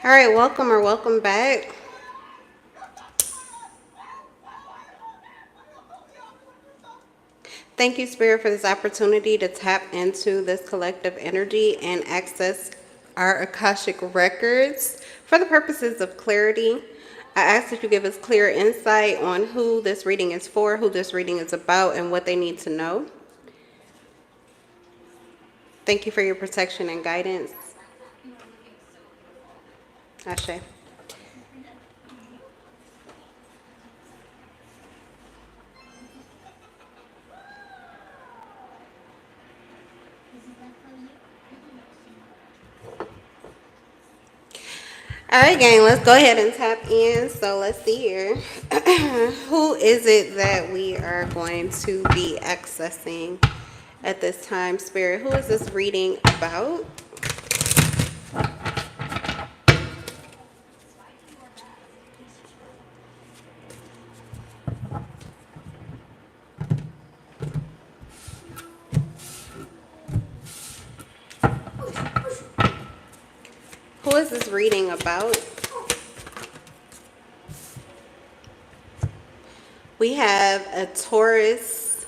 All right, welcome or welcome back. Thank you, Spirit, for this opportunity to tap into this collective energy and access our Akashic records for the purposes of clarity. I ask that you give us clear insight on who this reading is for, who this reading is about, and what they need to know. Thank you for your protection and guidance. Ashe. All right, gang, let's go ahead and tap in. So let's see here. Who is it that we are going to be accessing at this time, Spirit? Who is this reading about? Who is this reading about? We have a Taurus,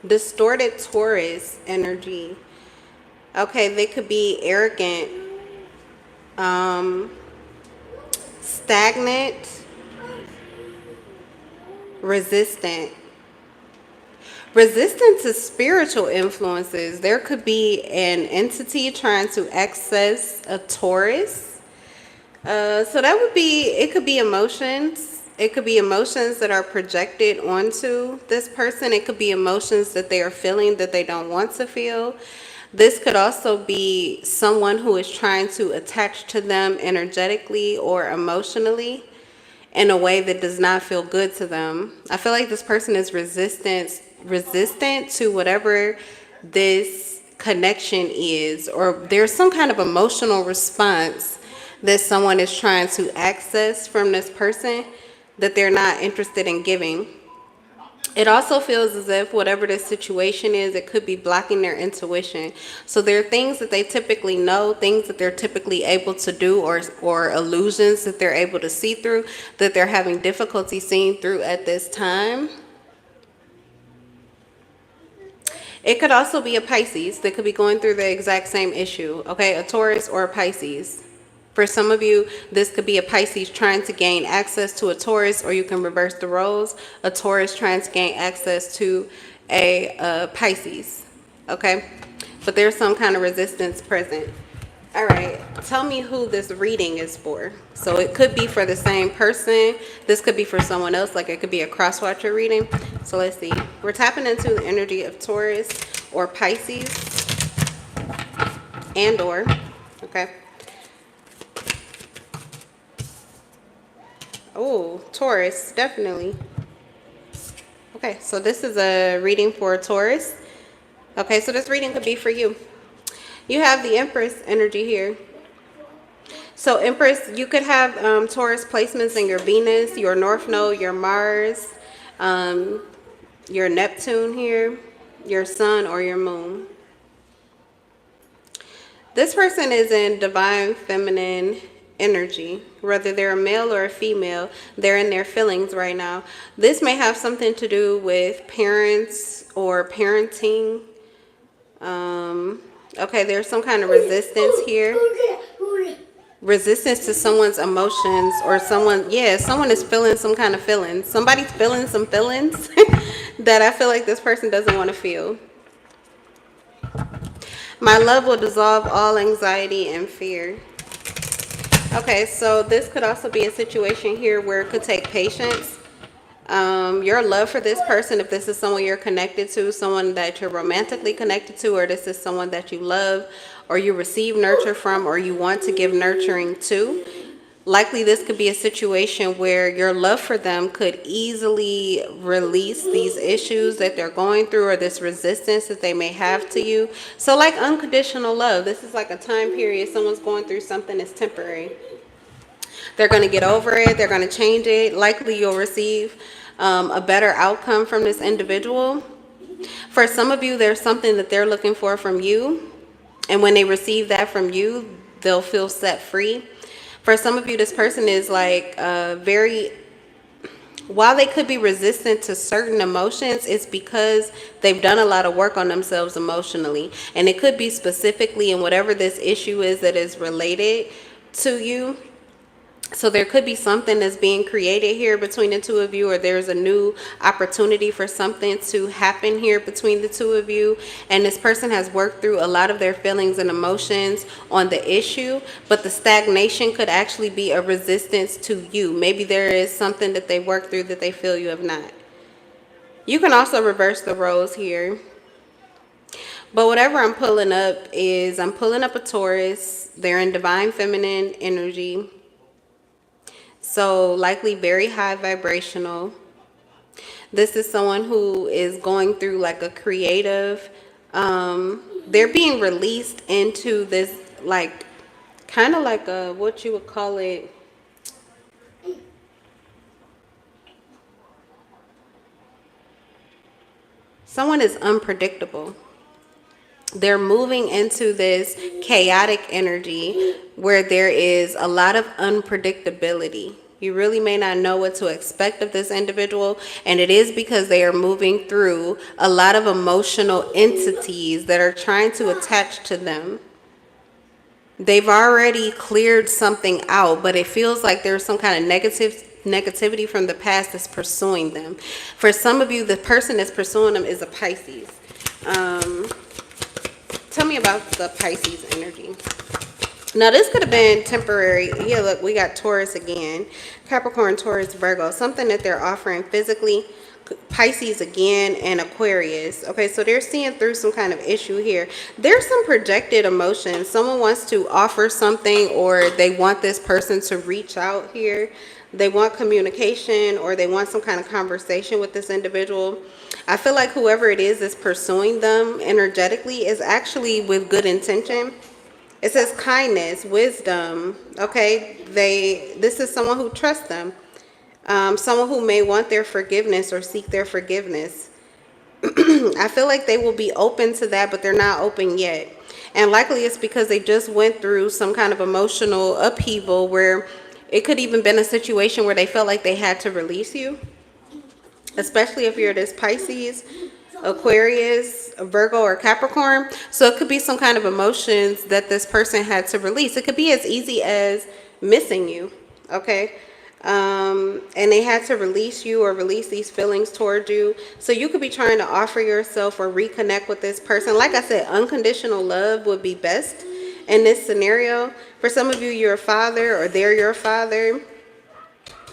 distorted Taurus energy. Okay, they could be arrogant, stagnant, resistant. Resistant to spiritual influences. There could be an entity trying to access a Taurus. So that would be, it could be emotions. It could be emotions that are projected onto this person. It could be emotions that they are feeling that they don't want to feel. This could also be someone who is trying to attach to them energetically or emotionally in a way that does not feel good to them. I feel like this person is resistant to whatever this connection is, or there's some kind of emotional response that someone is trying to access from this person that they're not interested in giving. It also feels as if whatever the situation is, it could be blocking their intuition. So there are things that they typically know, things that they're typically able to do, or illusions that they're able to see through, that they're having difficulty seeing through at this time. It could also be a Pisces that could be going through the exact same issue, okay? A Taurus or a Pisces. For some of you, this could be a Pisces trying to gain access to a Taurus, or you can reverse the roles. A Taurus trying to gain access to a Pisces, okay? But there's some kind of resistance present. All right, tell me who this reading is for. So it could be for the same person. This could be for someone else, like it could be a cross-watcher reading. So let's see. We're tapping into the energy of Taurus or Pisces and/or, okay? Oh, Taurus, definitely. Okay, so this is a reading for Taurus. Okay, so this reading could be for you. You have the Empress energy here. So Empress, you could have Taurus placements in your Venus, your North Node, your Mars, your Neptune here, your Sun, or your Moon. This person is in divine feminine energy. Whether they're a male or a female, they're in their feelings right now. This may have something to do with parents or parenting. Okay, there's some kind of resistance here. Resistance to someone's emotions, or someone is feeling some kind of feelings. Somebody's feeling some feelings that I feel like this person doesn't want to feel. My love will dissolve all anxiety and fear. Okay, so this could also be a situation here where it could take patience. Your love for this person, if this is someone you're connected to, someone that you're romantically connected to, or this is someone that you love or you receive nurture from, or you want to give nurturing to, likely this could be a situation where your love for them could easily release these issues that they're going through, or this resistance that they may have to you. So like unconditional love, this is like a time period someone's going through something that's temporary. They're going to get over it. They're going to change it. Likely you'll receive a better outcome from this individual. For some of you, there's something that they're looking for from you. And when they receive that from you, they'll feel set free. For some of you, this person is like very, while they could be resistant to certain emotions, it's because they've done a lot of work on themselves emotionally. And it could be specifically in whatever this issue is that is related to you. So there could be something that's being created here between the two of you, or there's a new opportunity for something to happen here between the two of you. And this person has worked through a lot of their feelings and emotions on the issue, but the stagnation could actually be a resistance to you. Maybe there is something that they worked through that they feel you have not. You can also reverse the roles here. But whatever I'm pulling up is, I'm pulling up a Taurus. They're in divine feminine energy. So likely very high vibrational. This is someone who is going through like a creative, they're being released into this like kind of like a, what you would call it, someone is unpredictable. They're moving into this chaotic energy where there is a lot of unpredictability. You really may not know what to expect of this individual, and it is because they are moving through a lot of emotional entities that are trying to attach to them. They've already cleared something out, but it feels like there's some kind of negativity from the past that's pursuing them. For some of you, the person that's pursuing them is a Pisces. Tell me about the Pisces energy. Now, this could have been temporary. Yeah, look, we got Taurus again. Capricorn, Taurus, Virgo. Something that they're offering physically. Pisces again, and Aquarius. Okay, so they're seeing through some kind of issue here. There's some projected emotions. Someone wants to offer something, or they want this person to reach out here. They want communication, or they want some kind of conversation with this individual. I feel like whoever it is that's pursuing them energetically is actually with good intention. It says kindness, wisdom. Okay, this is someone who trusts them. Someone who may want their forgiveness or seek their forgiveness. I feel like they will be open to that, but they're not open yet. And likely it's because they just went through some kind of emotional upheaval where it could even been a situation where they felt like they had to release you. Especially if you're this Pisces, Aquarius, Virgo, or Capricorn. So it could be some kind of emotions that this person had to release. It could be as easy as missing you, okay? And they had to release you or release these feelings towards you. So you could be trying to offer yourself or reconnect with this person. Like I said, unconditional love would be best in this scenario. For some of you, you're a father or they're your father.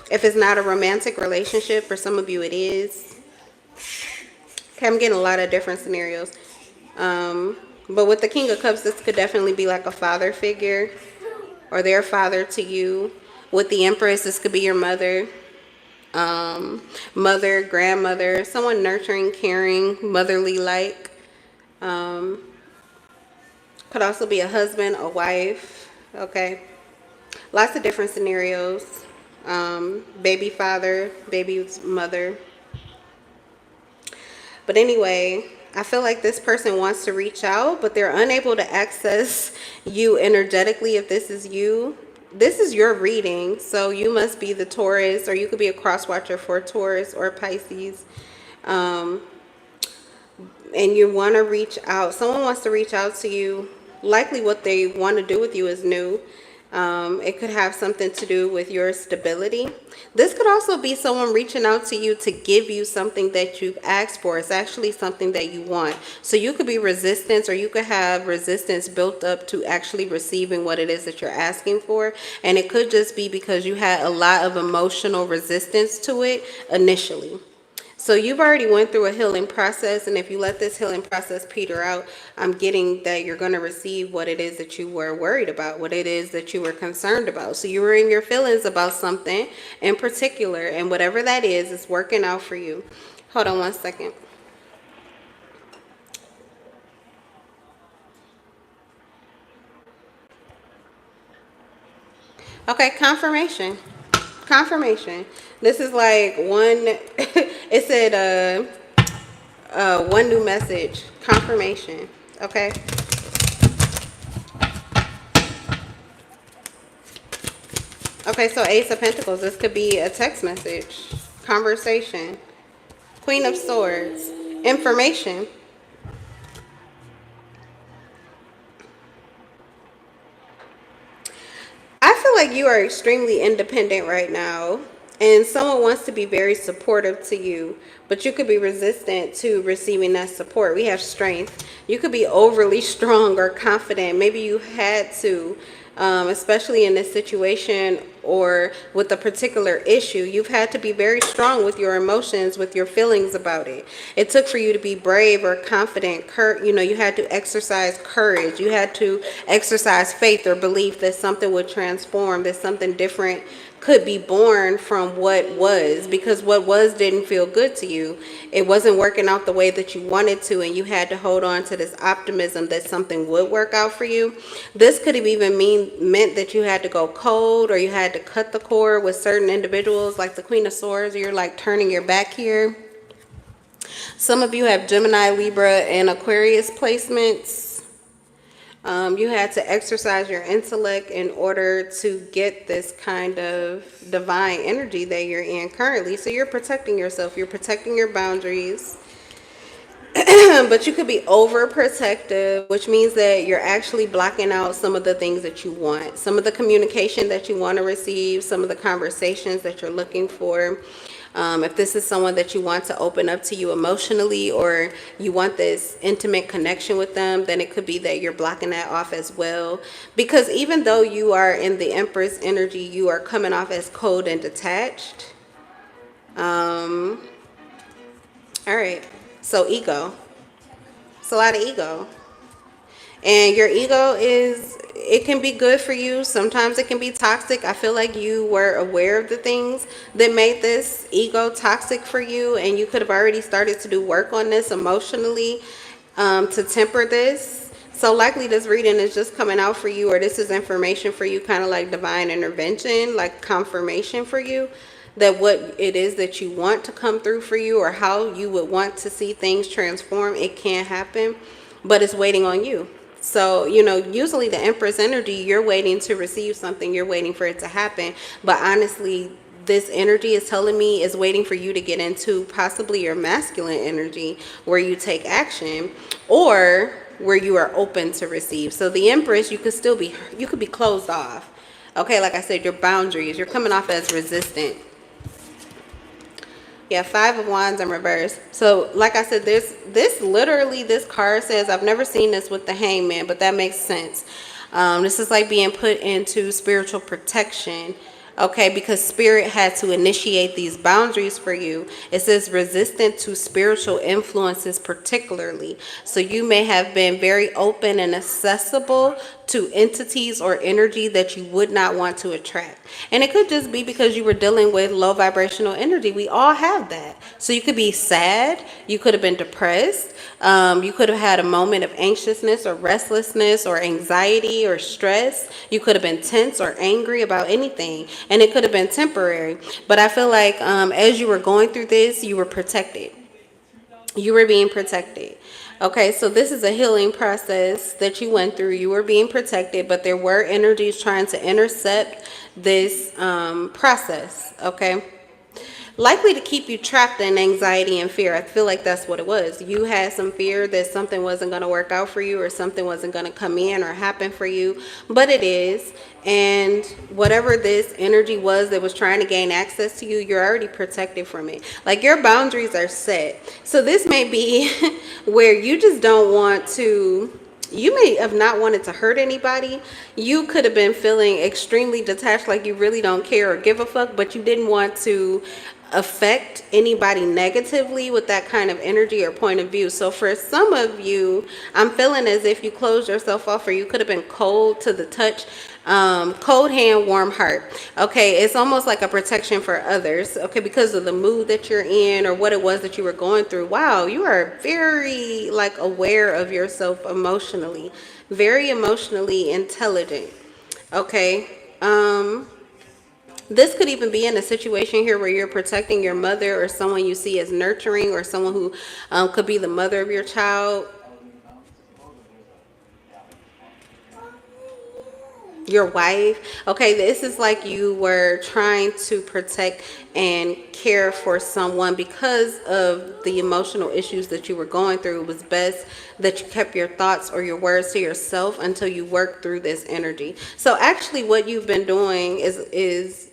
If it's not a romantic relationship, for some of you it is. Okay, I'm getting a lot of different scenarios. But with the King of Cups, this could definitely be like a father figure or their father to you. With the Empress, this could be your mother, mother, grandmother, someone nurturing, caring, motherly-like. Could also be a husband, a wife, okay? Lots of different scenarios. Baby father, baby's mother. But anyway, I feel like this person wants to reach out, but they're unable to access you energetically. If this is you, this is your reading, so you must be the Taurus, or you could be a cross watcher for Taurus or Pisces. And you want to reach out. Someone wants to reach out to you. Likely what they want to do with you is new. It could have something to do with your stability. This could also be someone reaching out to you to give you something that you've asked for. It's actually something that you want. So you could be resistance, or you could have resistance built up to actually receiving what it is that you're asking for. And it could just be because you had a lot of emotional resistance to it initially. So you've already went through a healing process, and if you let this healing process peter out, I'm getting that you're going to receive what it is that you were worried about, what it is that you were concerned about. So you were in your feelings about something in particular, and whatever that is working out for you. Hold on one second. Okay, confirmation. Confirmation. This is like one, it said one new message. Confirmation. Okay. Okay, so Ace of Pentacles. This could be a text message, conversation. Queen of Swords, information. I feel like you are extremely independent right now, and someone wants to be very supportive to you, but you could be resistant to receiving that support. We have strength. You could be overly strong or confident. Maybe you had to, especially in this situation or with a particular issue, you've had to be very strong with your emotions, with your feelings about it. It took for you to be brave or confident. You had to exercise courage. You had to exercise faith or belief that something would transform, that something different could be born from what was, because what was didn't feel good to you. It wasn't working out the way that you wanted to, and you had to hold on to this optimism that something would work out for you. This could have even meant that you had to go cold, or you had to cut the cord with certain individuals, like the Queen of Swords. You're like turning your back here. Some of you have Gemini, Libra, and Aquarius placements. You had to exercise your intellect in order to get this kind of divine energy that you're in currently. So you're protecting yourself. You're protecting your boundaries. But you could be overprotective, which means that you're actually blocking out some of the things that you want, some of the communication that you want to receive, some of the conversations that you're looking for. If this is someone that you want to open up to you emotionally, or you want this intimate connection with them, then it could be that you're blocking that off as well. Because even though you are in the Empress energy, you are coming off as cold and detached. All right. So ego. It's a lot of ego. And your ego it can be good for you. Sometimes it can be toxic. I feel like you were aware of the things that made this ego toxic for you, and you could have already started to do work on this emotionally to temper this. So likely this reading is just coming out for you, or this is information for you, kind of like divine intervention, like confirmation for you that what it is that you want to come through for you, or how you would want to see things transform. It can happen, but it's waiting on you. So, usually the Empress energy, you're waiting to receive something, you're waiting for it to happen. But honestly, this energy is telling me is waiting for you to get into possibly your masculine energy, where you take action, or where you are open to receive. So the Empress, you could be closed off. Okay, like I said, your boundaries, you're coming off as resistant. Yeah, Five of Wands in reverse. So, like I said, this card says, I've never seen this with the Hangman, but that makes sense. This is like being put into spiritual protection. Okay, because Spirit had to initiate these boundaries for you. It says resistant to spiritual influences particularly. So you may have been very open and accessible to entities or energy that you would not want to attract. And it could just be because you were dealing with low vibrational energy. We all have that. So you could be sad. You could have been depressed. You could have had a moment of anxiousness or restlessness or anxiety or stress. You could have been tense or angry about anything. And it could have been temporary. But I feel like as you were going through this, you were protected. You were being protected. Okay, so this is a healing process that you went through. You were being protected, but there were energies trying to intercept this process, okay? Likely to keep you trapped in anxiety and fear. I feel like that's what it was. You had some fear that something wasn't going to work out for you, or something wasn't going to come in or happen for you, but it is. And whatever this energy was that was trying to gain access to you, you're already protected from it. Like, your boundaries are set. So this may be where you just don't want to. You may have not wanted to hurt anybody. You could have been feeling extremely detached, like you really don't care or give a fuck, but you didn't want to affect anybody negatively with that kind of energy or point of view. So for some of you, I'm feeling as if you closed yourself off, or you could have been cold to the touch. Cold hand, warm heart. Okay, it's almost like a protection for others. Okay, because of the mood that you're in or what it was that you were going through. Wow, you are very aware of yourself emotionally, very emotionally intelligent. Okay. This could even be in a situation here where you're protecting your mother, or someone you see as nurturing, or someone who could be the mother of your child. Your wife. Okay, this is like you were trying to protect and care for someone because of the emotional issues that you were going through. It was best that you kept your thoughts or your words to yourself until you worked through this energy. So actually what you've been doing is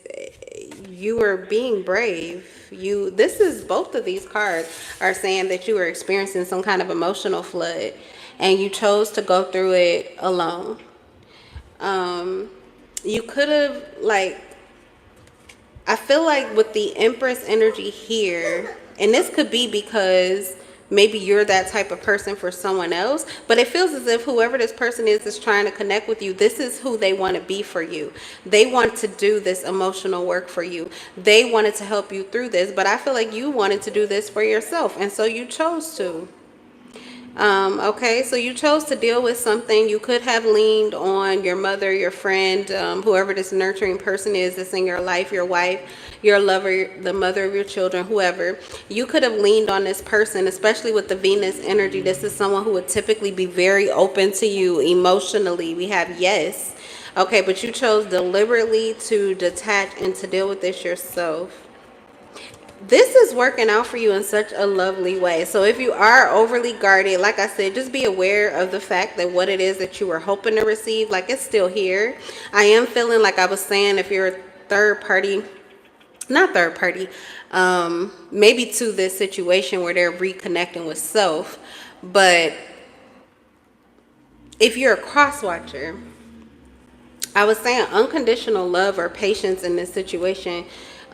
you are being brave. You, this is, both of these cards are saying that you were experiencing some kind of emotional flood and you chose to go through it alone. You could have, like, I feel like with the Empress energy here, and this could be because maybe you're that type of person for someone else, but it feels as if whoever this person is that's trying to connect with you, this is who they want to be for you. They want to do this emotional work for you. They wanted to help you through this, but I feel like you wanted to do this for yourself, and so you chose to. Okay, so you chose to deal with something. You could have leaned on your mother, your friend, whoever this nurturing person is that's in your life, your wife, your lover, the mother of your children, whoever. You could have leaned on this person, especially with the Venus energy. This is someone who would typically be very open to you emotionally. We have yes. Okay, but you chose deliberately to detach and to deal with this yourself. This is working out for you in such a lovely way. So if you are overly guarded, like I said, just be aware of the fact that what it is that you were hoping to receive, like, it's still here. I am feeling like I was saying, if you're a third party, not third party, maybe to this situation where they're reconnecting with self, but if you're a cross watcher, I was saying unconditional love or patience in this situation,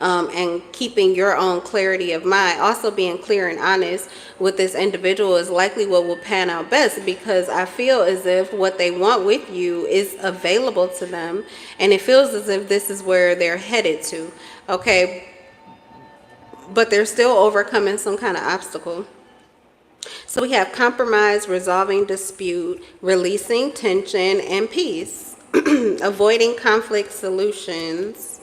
and keeping your own clarity of mind, also being clear and honest with this individual is likely what will pan out best, because I feel as if what they want with you is available to them, and it feels as if this is where they're headed to. Okay, but they're still overcoming some kind of obstacle. So we have compromise, resolving dispute, releasing tension, and peace. Avoiding conflict solutions,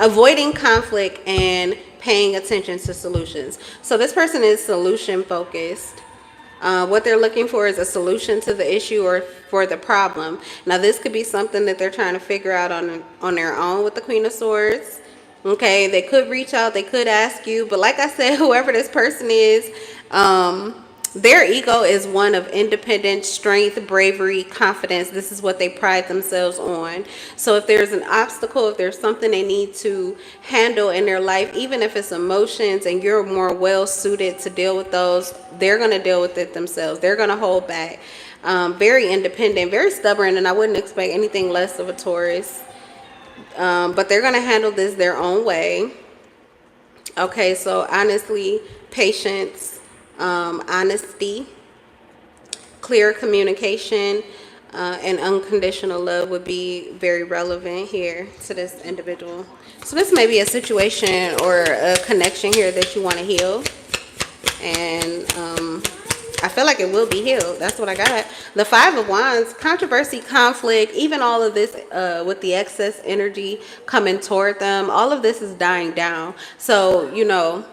avoiding conflict and paying attention to solutions. So this person is solution focused. What they're looking for is a solution to the issue or for the problem. Now this could be something that they're trying to figure out on their own with the Queen of Swords. Okay, they could reach out, they could ask you, but like I said, whoever this person is, their ego is one of independence, strength, bravery, confidence. This is what they pride themselves on. So if there's an obstacle, if there's something they need to handle in their life, even if it's emotions and you're more well suited to deal with those, they're going to deal with it themselves. They're going to hold back. Very independent, very stubborn, and I wouldn't expect anything less of a Taurus. But they're going to handle this their own way. Okay, so honestly, patience, honesty, clear communication, and unconditional love would be very relevant here to this individual. So this may be a situation or a connection here that you want to heal. And I feel like it will be healed. That's what I got. The Five of Wands, controversy, conflict, even all of this with the excess energy coming toward them, all of this is dying down. So, you know,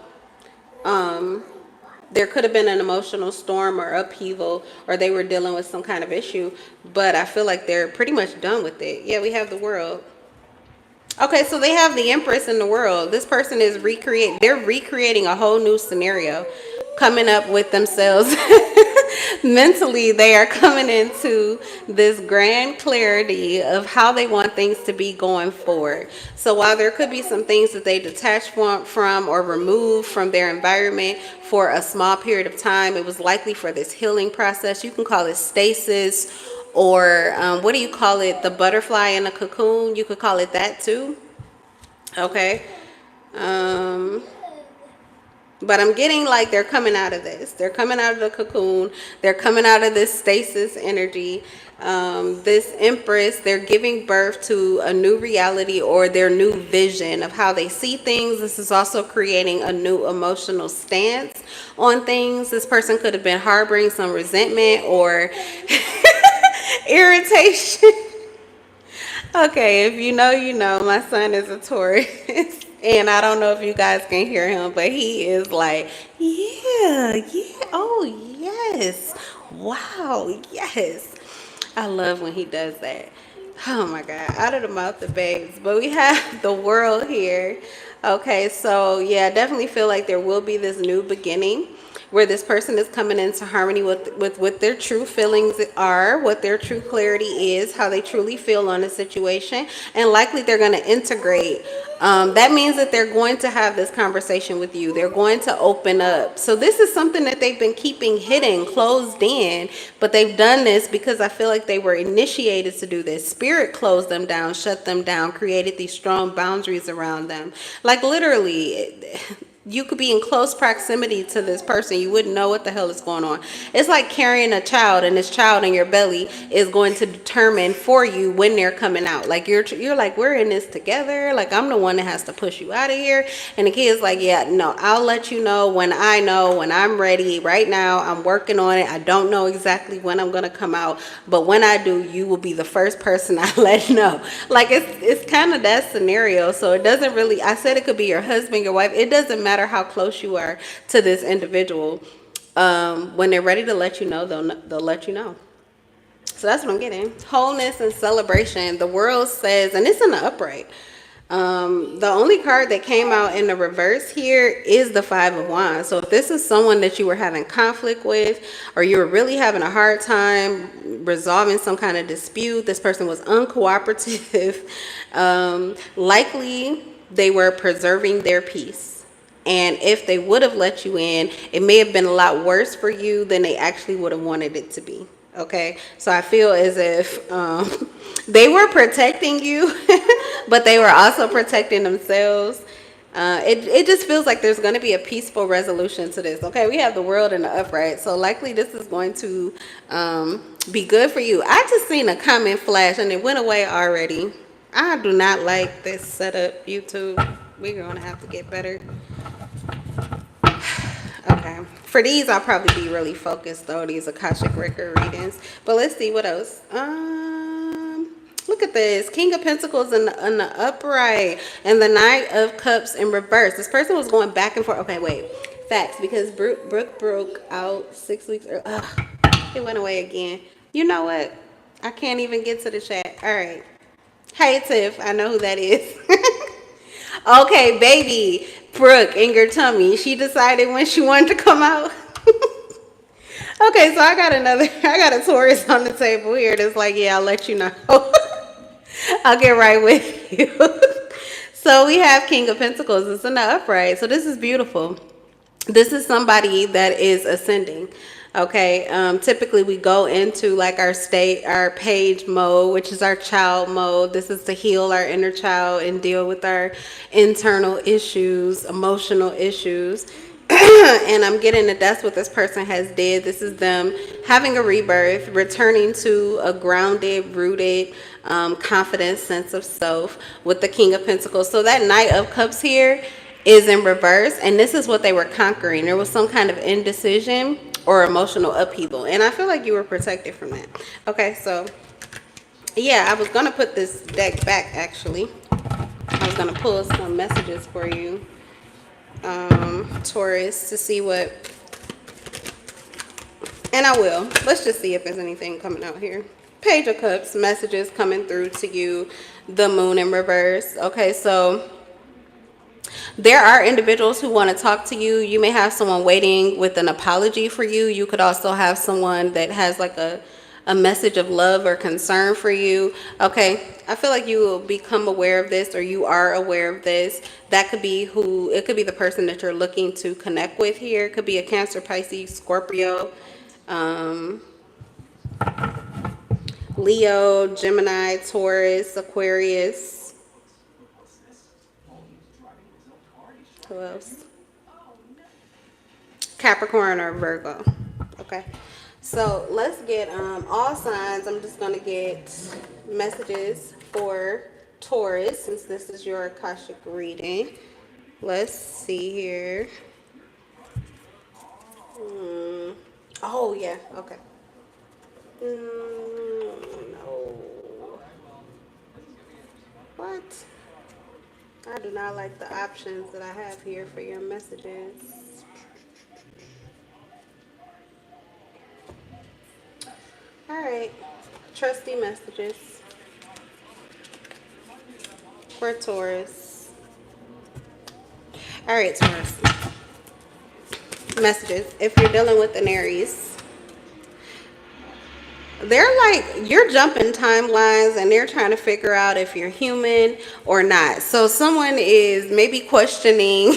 there could have been an emotional storm or upheaval, or they were dealing with some kind of issue, but I feel like they're pretty much done with it. Yeah, we have the World. Okay, so they have the Empress in the World. This person is they're recreating a whole new scenario, coming up with themselves. Mentally, they are coming into this grand clarity of how they want things to be going forward. So while there could be some things that they detach from or remove from their environment for a small period of time, it was likely for this healing process. You can call it stasis, or what do you call it? The butterfly in a cocoon. You could call it that too. Okay. But I'm getting like they're coming out of this. They're coming out of the cocoon. They're coming out of this stasis energy. This Empress, they're giving birth to a new reality or their new vision of how they see things. This is also creating a new emotional stance on things. This person could have been harboring some resentment or irritation. Okay, if you know, you know. My son is a Taurus. And I don't know if you guys can hear him, but he is like, yeah, oh, yes. Wow, yes. I love when he does that. Oh my God, out of the mouth of babes. But we have the world here. Okay, so yeah, I definitely feel like there will be this new beginning where this person is coming into harmony with what their true feelings are, what their true clarity is, how they truly feel on a situation, and likely they're going to integrate. That means that they're going to have this conversation with you. They're going to open up. So this is something that they've been keeping hidden, closed in, but they've done this because I feel like they were initiated to do this. Spirit closed them down, shut them down, created these strong boundaries around them. Like literally, you could be in close proximity to this person. You wouldn't know what the hell is going on. It's like carrying a child, and this child in your belly is going to determine for you when they're coming out. Like you're like, we're in this together. Like I'm the one that has to push you out of here. And the kid's like, yeah, no, I'll let you know when I'm ready. Right now, I'm working on it. I don't know exactly when I'm gonna come out, but when I do, you will be the first person I let know. Like it's kind of that scenario. So it doesn't really. I said it could be your husband, your wife. It doesn't matter how close you are to this individual. When they're ready to let you know, they'll let you know. So that's what I'm getting. Wholeness and celebration. The world says, and it's in the upright. The only card that came out in the reverse here is the Five of Wands. So if this is someone that you were having conflict with, or you were really having a hard time resolving some kind of dispute, this person was uncooperative, likely they were preserving their peace. And if they would have let you in, it may have been a lot worse for you than they actually would have wanted it to be. Okay, so I feel as if they were protecting you, but they were also protecting themselves. It just feels like there's going to be a peaceful resolution to this. Okay, we have the world in the upright, so likely this is going to be good for you. I just seen a comment flash and it went away already. I do not like this setup, YouTube. We're going to have to get better. Okay. For these, I'll probably be really focused though, these Akashic record readings. But let's see what else. Look at this. King of Pentacles in the upright and the Knight of Cups in reverse. This person was going back and forth. Okay, wait. Facts, because Brooke broke out 6 weeks early. Ugh, it went away again. You know what? I can't even get to the chat. All right. Hey, Tiff. I know who that is. Okay, baby. Brooke in your tummy. She decided when she wanted to come out. Okay, so I got a Taurus on the table here that's like, yeah, I'll let you know. I'll get right with you. So we have King of Pentacles. It's in the upright. So this is beautiful. This is somebody that is ascending. Okay, typically we go into like our page mode, which is our child mode. This is to heal our inner child and deal with our internal issues, emotional issues. And I'm getting that that's what this person has did. This is them having a rebirth, returning to a grounded, rooted, confident sense of self with the King of Pentacles. So that Knight of Cups here is in reverse, and this is what they were conquering. There was some kind of indecision or emotional upheaval, and I feel like you were protected from that. Okay, so yeah, I was gonna put this deck back actually. I was gonna pull some messages for you, Taurus, to see what, and I will. Let's just see if there's anything coming out here. Page of Cups, messages coming through to you, the Moon in reverse. Okay, so there are individuals who want to talk to you. You may have someone waiting with an apology for you. You could also have someone that has like a message of love or concern for you. Okay, I feel like you will become aware of this, or you are aware of this. That could be it could be the person that you're looking to connect with here. It could be a Cancer, Pisces, Scorpio, Leo, Gemini, Taurus, Aquarius. Who else? Capricorn or Virgo. Okay. So let's get all signs. I'm just going to get messages for Taurus, since this is your Akashic reading. Let's see here. Oh, yeah. Okay. No. What? I do not like the options that I have here for your messages. All right. Trusty messages. for Taurus. All right, Taurus. Messages. If you're dealing with an Aries, they're like, you're jumping timelines and they're trying to figure out if you're human or not. So someone is maybe questioning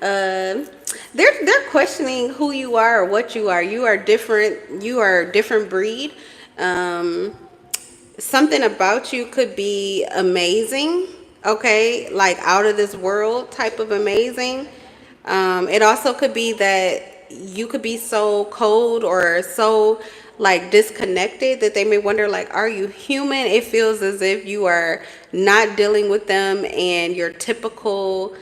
they're questioning who you are or what you are. You are different. You are a different breed. Something about you could be amazing, okay, like out of this world type of amazing. It also could be that you could be so cold or so like disconnected that they may wonder, like, are you human? It feels as if you are not dealing with them and your typical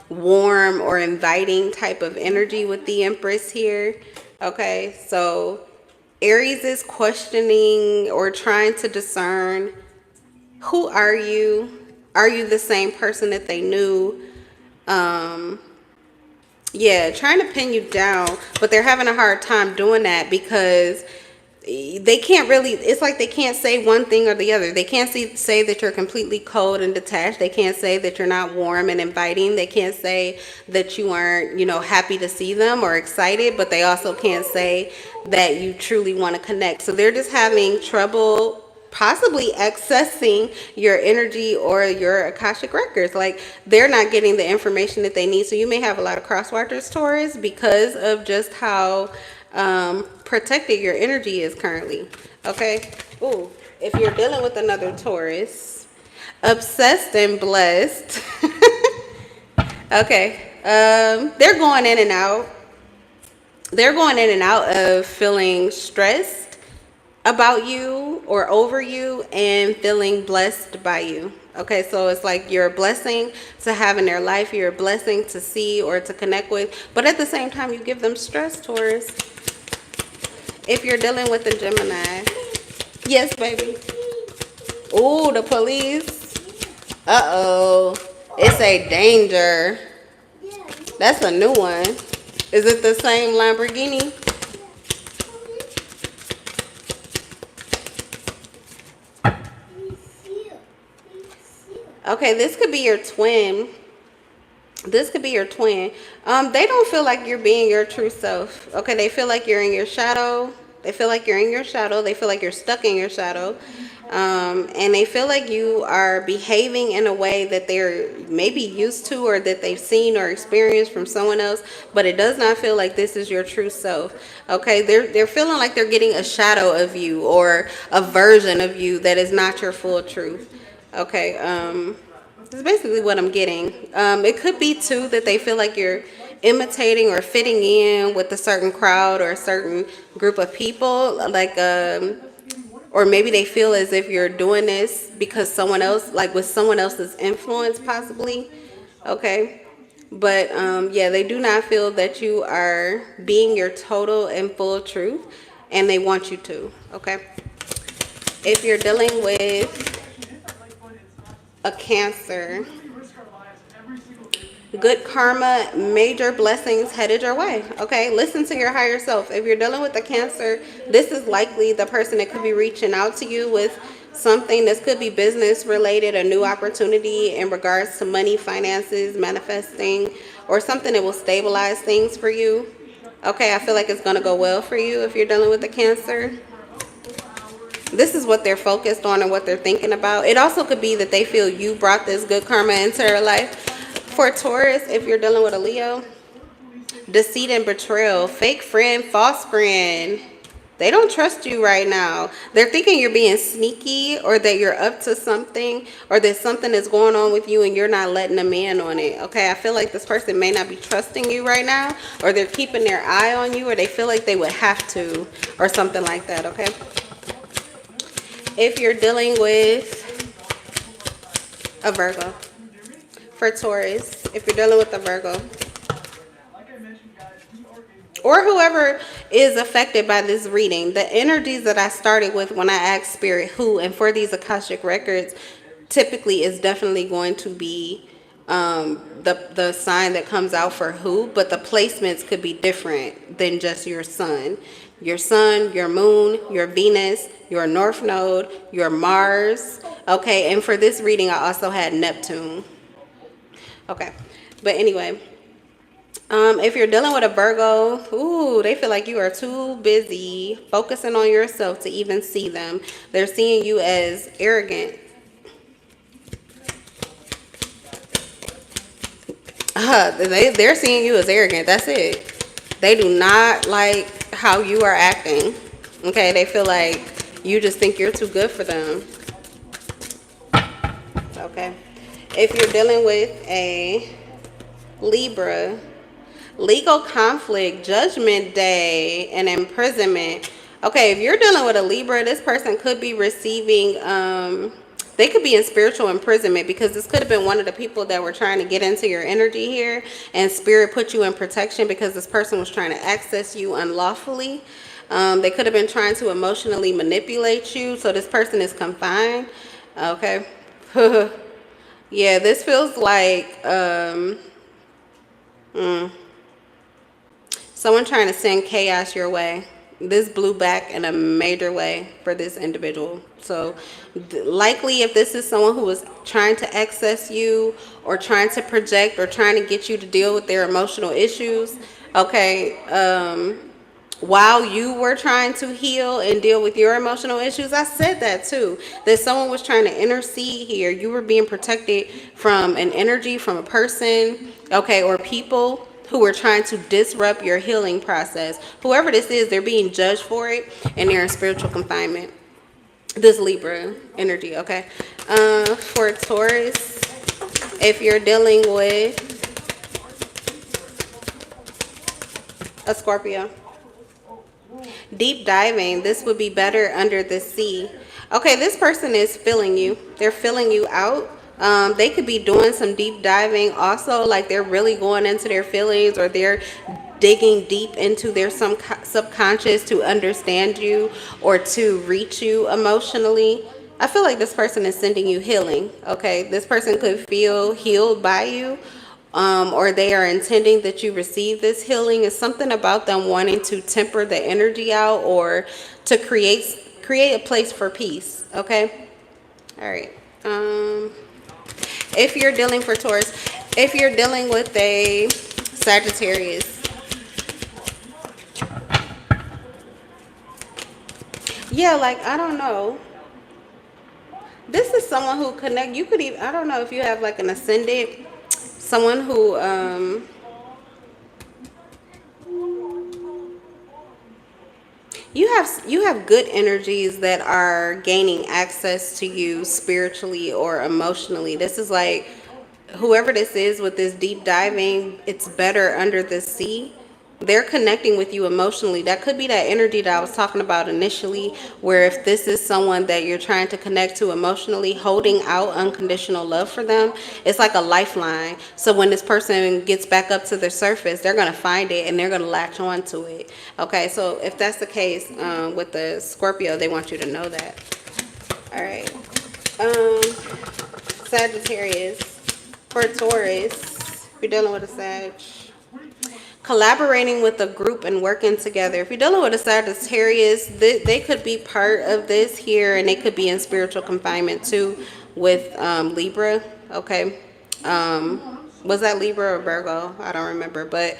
warm or inviting type of energy with the Empress here. Okay, so Aries is questioning or trying to discern, who are you? Are you the same person that they knew? Yeah, trying to pin you down, but they're having a hard time doing that because they can't really, it's like they can't say one thing or the other. They can't say that you're completely cold and detached. They can't say that you're not warm and inviting. They can't say that you aren't, happy to see them or excited, but they also can't say that you truly want to connect. So they're just having trouble possibly accessing your energy or your Akashic records. Like, they're not getting the information that they need. So you may have a lot of crosswatchers, Taurus, because of just how protected your energy is currently. Okay. Ooh, if you're dealing with another Taurus, obsessed and blessed. Okay. They're going in and out. They're going in and out of feeling stressed about you or over you and feeling blessed by you. Okay, so it's like you're a blessing to have in their life, you're a blessing to see or to connect with, but at the same time you give them stress, Taurus. If you're dealing with a Gemini. Yes, baby. Ooh, the police. Uh-oh. It's a danger. That's a new one. Is it the same Lamborghini? Okay, this could be your twin. This could be your twin. They don't feel like you're being your true self. Okay, they feel like you're in your shadow. They feel like you're in your shadow. They feel like you're stuck in your shadow. And they feel like you are behaving in a way that they're maybe used to or that they've seen or experienced from someone else, but it does not feel like this is your true self. Okay, they're feeling like they're getting a shadow of you or a version of you that is not your full truth. Okay, that's basically what I'm getting. It could be too that they feel like you're imitating or fitting in with a certain crowd or a certain group of people, like or maybe they feel as if you're doing this because someone else, like with someone else's influence possibly. Okay, but yeah, they do not feel that you are being your total and full truth, and they want you to. Okay, if you're dealing with a Cancer, good karma, major blessings headed your way. Okay, listen to your higher self. If you're dealing with a Cancer, this is likely the person that could be reaching out to you with something. This could be business related, a new opportunity in regards to money, finances, manifesting, or something that will stabilize things for you. Okay, I feel like it's going to go well for you if you're dealing with a Cancer. This is what they're focused on and what they're thinking about. It also could be that they feel you brought this good karma into their life. For Taurus, if you're dealing with a Leo, deceit and betrayal, fake friend, false friend. They don't trust you right now. They're thinking you're being sneaky or that you're up to something or that something is going on with you and you're not letting them in on it. Okay, I feel like this person may not be trusting you right now, or they're keeping their eye on you, or they feel like they would have to, or something like that. Okay. If you're dealing with a Virgo, for Taurus, if you're dealing with a Virgo, or whoever is affected by this reading, the energies that I started with when I asked Spirit who, and for these Akashic records, typically is definitely going to be the sign that comes out for who, but the placements could be different than just your sun. your sun, your moon, your Venus, your North Node, your Mars. Okay, and for this reading, I also had Neptune. Okay, but anyway, if you're dealing with a Virgo, ooh, they feel like you are too busy focusing on yourself to even see them. They're seeing you as arrogant. They're seeing you as arrogant. That's it. They do not like how you are acting. Okay, they feel like you just think you're too good for them. Okay. If you're dealing with a Libra, legal conflict, judgment day, and imprisonment. Okay, if you're dealing with a Libra, this person could be receiving, they could be in spiritual imprisonment because this could have been one of the people that were trying to get into your energy here, and spirit put you in protection because this person was trying to access you unlawfully. They could have been trying to emotionally manipulate you, so this person is confined. Okay. Yeah, this feels like someone trying to send chaos your way. This blew back in a major way for this individual. So likely if this is someone who is trying to access you or trying to project or trying to get you to deal with their emotional issues, okay, while you were trying to heal and deal with your emotional issues, I said that too, that someone was trying to intercede here. You were being protected from an energy, from a person, okay, or people who were trying to disrupt your healing process. Whoever this is, they're being judged for it and they're in spiritual confinement. This Libra energy, okay. For Taurus, if you're dealing with a Scorpio, deep diving, this would be better under the sea. Okay, this person is filling you. They're filling you out. They could be doing some deep diving also, like they're really going into their feelings, or they're digging deep into their subconscious to understand you or to reach you emotionally. I feel like this person is sending you healing. Okay, this person could feel healed by you, or they are intending that you receive this healing. It's something about them wanting to temper the energy out or to create a place for peace. Okay, all right. If you're dealing for Taurus, if you're dealing with a Sagittarius, yeah, like I don't know. This is someone who connect. You could even, I don't know if you have like an ascendant, someone who you have good energies that are gaining access to you spiritually or emotionally. This is like whoever this is with this deep diving, it's better under the sea. They're connecting with you emotionally. That could be that energy that I was talking about initially, where if this is someone that you're trying to connect to emotionally, holding out unconditional love for them, it's like a lifeline. So when this person gets back up to the surface, they're going to find it and they're going to latch on to it. Okay, so if that's the case with the Scorpio, they want you to know that. All right. Sagittarius. For Taurus, if you're dealing with a Sag, collaborating with a group and working together. If you're dealing with a Sagittarius, they could be part of this here, and they could be in spiritual confinement too with Libra. Okay, was that Libra or Virgo? I don't remember, but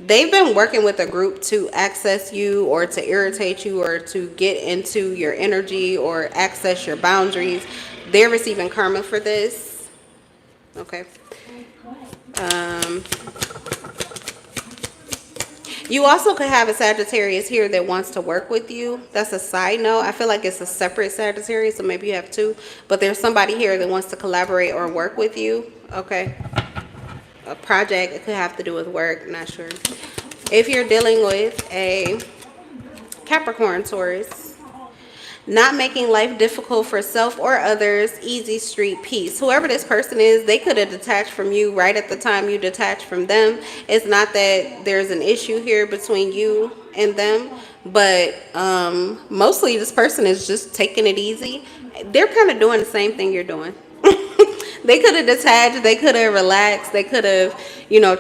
they've been working with a group to access you or to irritate you or to get into your energy or access your boundaries. They're receiving karma for this. Okay. You also could have a Sagittarius here that wants to work with you. That's a side note. I feel like it's a separate Sagittarius, so maybe you have two. But there's somebody here that wants to collaborate or work with you. Okay. A project. It could have to do with work. Not sure. If you're dealing with a Capricorn, Taurus, not making life difficult for self or others, easy street peace. Whoever this person is, they could have detached from you right at the time you detached from them. It's not that there's an issue here between you and them, but mostly this person is just taking it easy. They're kind of doing the same thing you're doing. They could have detached, they could have relaxed, they could have,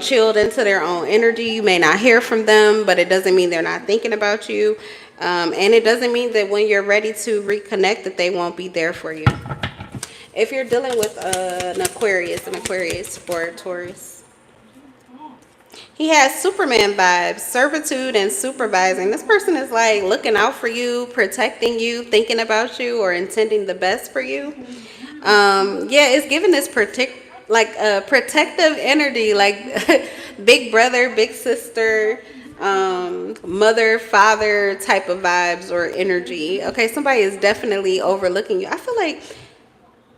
chilled into their own energy. You may not hear from them, but it doesn't mean they're not thinking about you. And it doesn't mean that when you're ready to reconnect that they won't be there for you. If you're dealing with an Aquarius for Taurus. He has Superman vibes, servitude and supervising. This person is like looking out for you, protecting you, thinking about you, or intending the best for you. Yeah, it's giving this like a protective energy, like big brother, big sister, mother, father type of vibes or energy. Okay, somebody is definitely overlooking you. I feel like,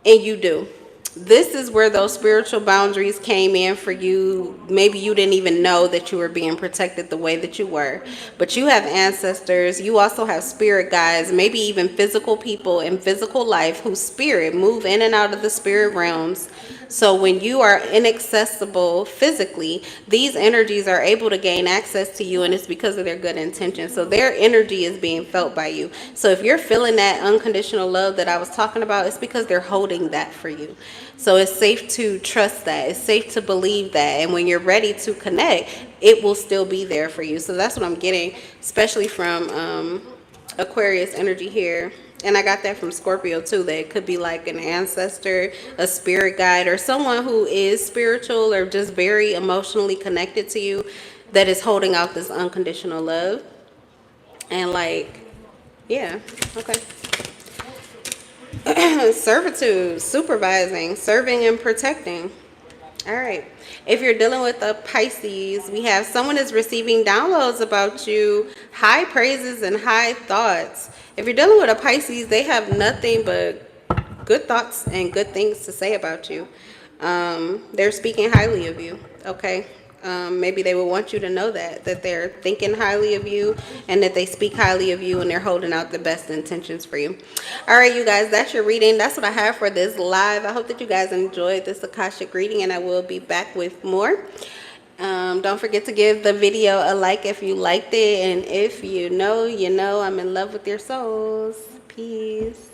and you do. This is where those spiritual boundaries came in for you. Maybe you didn't even know that you were being protected the way that you were. But you have ancestors. You also have spirit guides, maybe even physical people in physical life whose spirit move in and out of the spirit realms. So when you are inaccessible physically, these energies are able to gain access to you, and it's because of their good intentions. So their energy is being felt by you. So if you're feeling that unconditional love that I was talking about, it's because they're holding that for you. So it's safe to trust that. It's safe to believe that. And when you're ready to connect, it will still be there for you. So that's what I'm getting, especially from Aquarius energy here. And I got that from Scorpio too, that it could be like an ancestor, a spirit guide, or someone who is spiritual or just very emotionally connected to you that is holding out this unconditional love. And like, yeah, okay. Servitude, supervising, serving and protecting. All right. If you're dealing with a Pisces, we have someone is receiving downloads about you, high praises and high thoughts. If you're dealing with a Pisces, they have nothing but good thoughts and good things to say about you. They're speaking highly of you, okay? Maybe they would want you to know that they're thinking highly of you and that they speak highly of you and they're holding out the best intentions for you. All right, you guys, that's your reading. That's what I have for this live. I hope that you guys enjoyed this Akashic reading, and I will be back with more. Don't forget to give the video a like if you liked it, and if you know, I'm in love with your souls. Peace.